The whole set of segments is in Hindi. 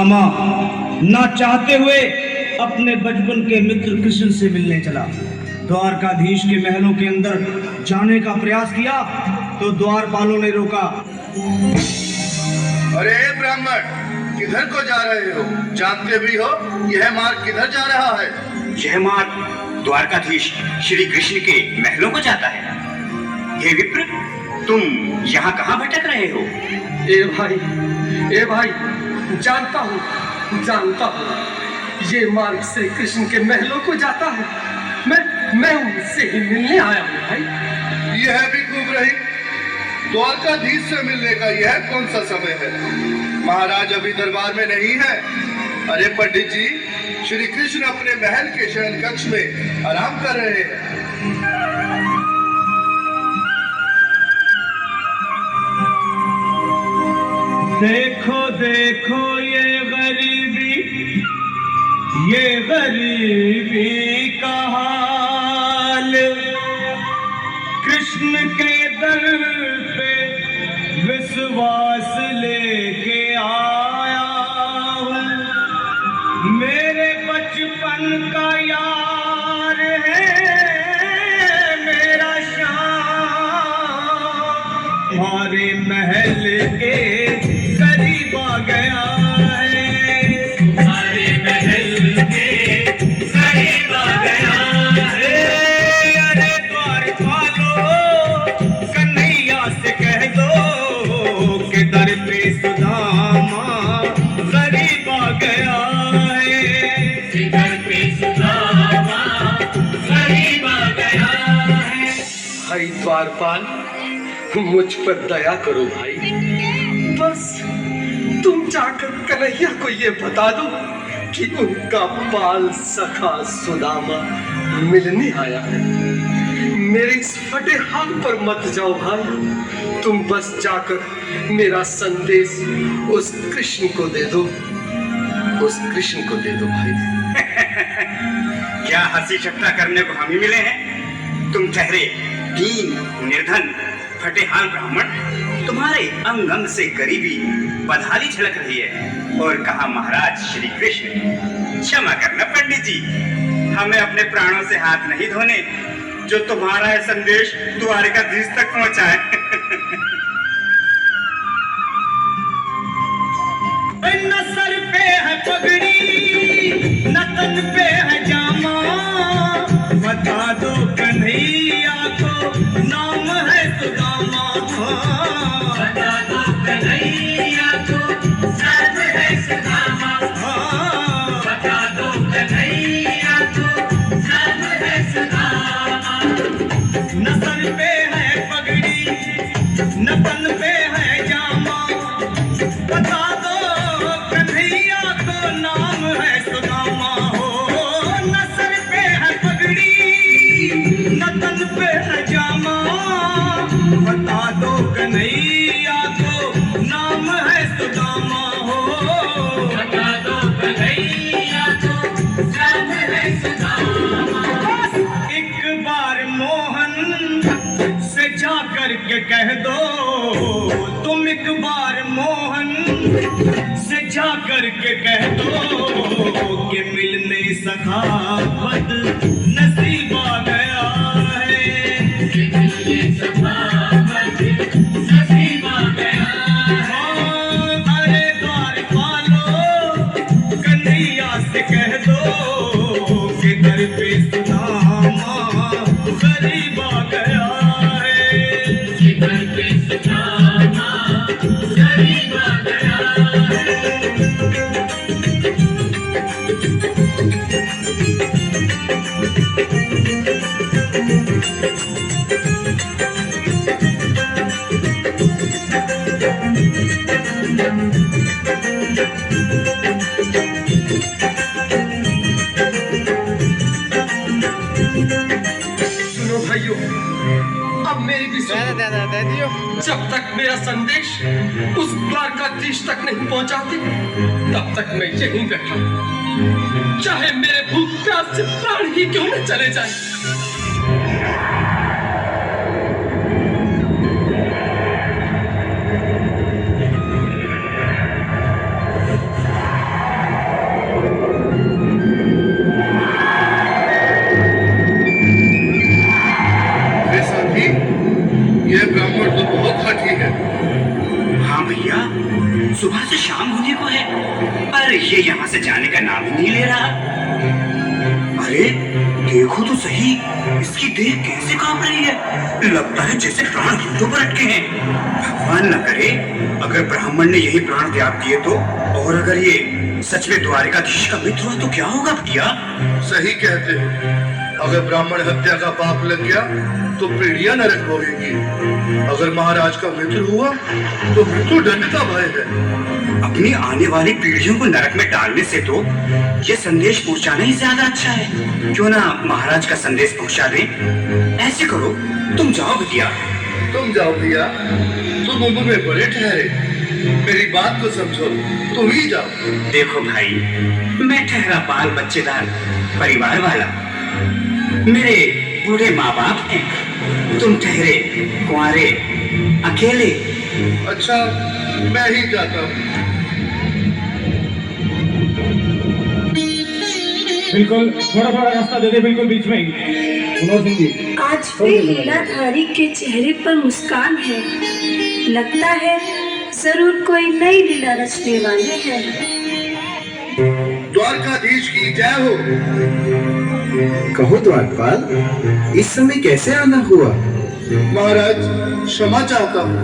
सुदामा ना चाहते हुए अपने बचपन के मित्र कृष्ण से मिलने चला। द्वारकाधीश के महलों के अंदर जाने का प्रयास किया तो द्वारपालों ने रोका। अरे ब्राह्मण, किधर को जा रहे हो? जानते भी हो यह मार्ग किधर जा रहा है? यह मार्ग द्वारकाधीश श्री कृष्ण के महलों को जाता है। हे विप्र, तुम यहाँ कहाँ भटक रहे हो? ए भाई, जानता हूँ ये मार्ग श्री कृष्ण के महलों को जाता है। मैं उनसे ही मिलने आया हूँ भाई। यह भी खूब रही, द्वारकाधीश से मिलने का यह कौन सा समय है? महाराज अभी दरबार में नहीं है। अरे पंडित जी, श्री कृष्ण अपने महल के शयन कक्ष में आराम कर रहे हैं। देखो देखो ये गरीबी का हाल, कृष्ण के दर पे विश्वास लेके आया हूँ। मेरे बचपन का यार है मेरा श्याम, हमारे महल के करीब आ गया है। हमारे महल के करीब आ गया है। अरे द्वारपालो, कन्हैया से कह दो कि दर पे सुदामा करीब आ गया है। दर पे सुदामा करीब आ गया है। भाई द्वारपाल, मुझ पर दया करो भाई। बस तुम जाकर कन्हैया को ये बता दो कि उनका बाल सखा सुदामा मिलने आया है। मेरे इस फटे हाथ पर मत जाओ भाई। तुम बस जाकर मेरा संदेश उस कृष्ण को दे दो भाई। क्या हंसी ठट्टा करने को हम ही मिले हैं? तुम ठहरे दीन निर्धन फटेहाल ब्राह्मण, तुम्हारे अंग अंग से गरीबी बदहाली झलक रही है। और कहा महाराज श्री कृष्ण। क्षमा करना पंडित जी, हमें अपने प्राणों से हाथ नहीं धोने जो तुम्हारा यह संदेश द्वारकाधीश तक पहुंचाए। न सर पे है पगड़ी, न तन पे है जामा, बता दो कन्हैया को नाम है सुदामा। बता दो कन्हैया को नाम है सुदामा। बता दो कन्हैया को नाम है सुदामा। न सर पे है पगड़ी, न तन पे है जामा, बता दो कन्हैया को नाम है सुदामा। हो न सर पे है पगड़ी, न तन पे है जामा, बता दो कन्हैया को नाम है सुदामा। हो बता दो कन्हैया को नाम है सुदामा। एक बार मोहन से जा करके कह दो, तुम एक बार मोहन से जा करके कह दो कि मिलने सखा बद नसीब आ गया है। मिलने सखा बद नसीब आ गया है। अरे द्वारपालो, कन्हैया से कह दो कि दर पे सुदामा करीब आ गया है। दर पे सुदामा करीब आ गया है। सुनो भाइयों, अब मेरी भी सुनो। जब तक मेरा संदेश उस द्वारकाधीश तक नहीं पहुंचाती, तब तक मैं यहीं बैठा, चाहे मेरे भूख प्यास से प्राण ही क्यों न चले जाए। आने को है, पर ये यहाँ से जाने का नाम ही नहीं ले रहा। अरे देखो तो सही, इसकी देह कैसे कांप रही है, लगता है जैसे प्राण घुटनों पर अटके हैं। भगवान न करे अगर ब्राह्मण ने यही प्राण त्याग दिए तो, और अगर ये सच में द्वारिकाधीश का मित्र हुआ तो क्या होगा भैया? सही कहते हो, अगर ब्राह्मण हत्या का पाप लग गया तो पीढ़ियां नरक भोगेंगी। अगर महाराज का मित्र हुआ तो मृत्यु दंड का भय है। अपनी आने वाली पीढ़ियों को नरक में डालने से तो ये संदेश पहुंचाना ही ज्यादा अच्छा है। क्यों ना महाराज का संदेश पहुंचा दें? ऐसे करो, तुम जाओ बिटिया। तुम जाओ भैया, तुम उम्र में बड़े ठहरे, मेरी बात को समझो, तुम ही जाओ। देखो भाई, मैं ठहरा बाल बच्चेदार परिवार वाला, मेरे बूढ़े माँ बाप हैं, तुम ठहरे कुंवारे अकेले। अच्छा, मैं ही जाता हूँ। बिल्कुल, थोड़ा थोड़ा रास्ता दे दे, बिल्कुल बीच में ही। मनोज सिंह जी, आज भी लीलाधारी के चेहरे पर मुस्कान है। लगता है जरूर कोई नई लीला रचने वाले हैं। द्वारकाधीश की जय हो। कहो द्वारपाल, इस समय कैसे आना हुआ? महाराज, क्षमा चाहता हूँ,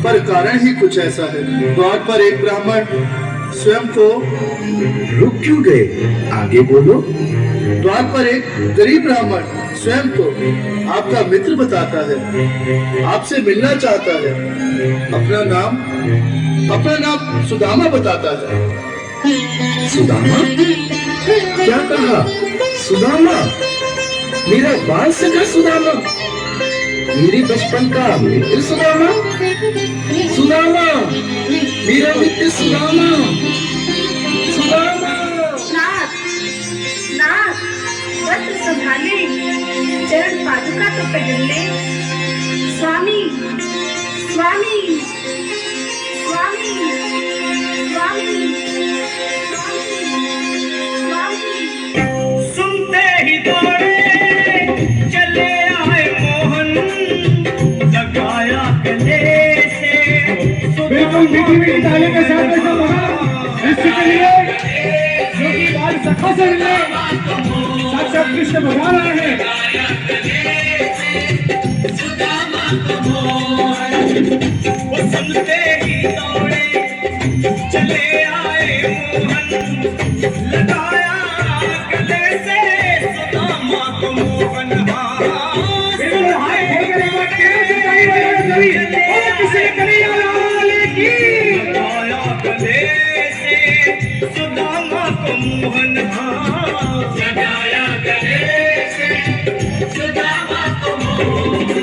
पर कारण ही कुछ ऐसा है। द्वार पर एक ब्राह्मण स्वयं को रुक क्यों गए? आगे बोलो। द्वार पर एक गरीब ब्राह्मण स्वयं को आपका मित्र बताता है, आपसे मिलना चाहता है। अपना नाम सुदामा बताता है। सुदामा? क्या कहा? सुदामा? मेरा बाल सखा सुदामा? मेरे बचपन का मित्र सुदामा? सुदामा, मेरा मित्र सुदामा, सुदामा। नाथ, नाथ, वस्त्र संभाले, चरण पादुका तो पहन ले। स्वामी, स्वामी, स्वामी, स्वामी, स्वामी। सुनते ही दौड़े चले आए मोहन, लगाया गले से। बिल्कुल मीठी मीठी ताली के साथ इसके लिए क्योंकि बाल सखा से मिले, साक्षात कृष्ण भगवान आए हैं। वो सुनते ही दौड़े चले आए मोहन, लगाया गले से सुदामा को मोहन। लगाया गले से सुदामा को मोहन, लगाया गले से सुदामा को मोहन।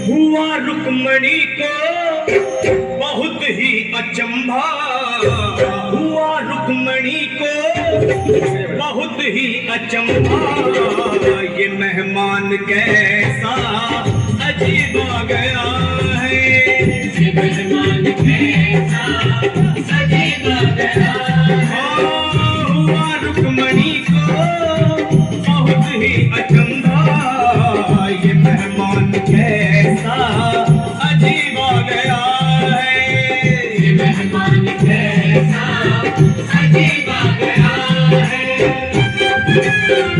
हुआ रुक्मणी को बहुत ही अचंभा, हुआ रुक्मणी को बहुत ही अचंभा। ये मेहमान कैसा अजीब आ गया है, ये मेहमान कैसा अजीब आ गया है। हुआ रुक्मणी को बहुत ही अचंभा, ये मेहमान कैसा अजीब आ गया है, ये मेहमान कैसा अजीब आ गया।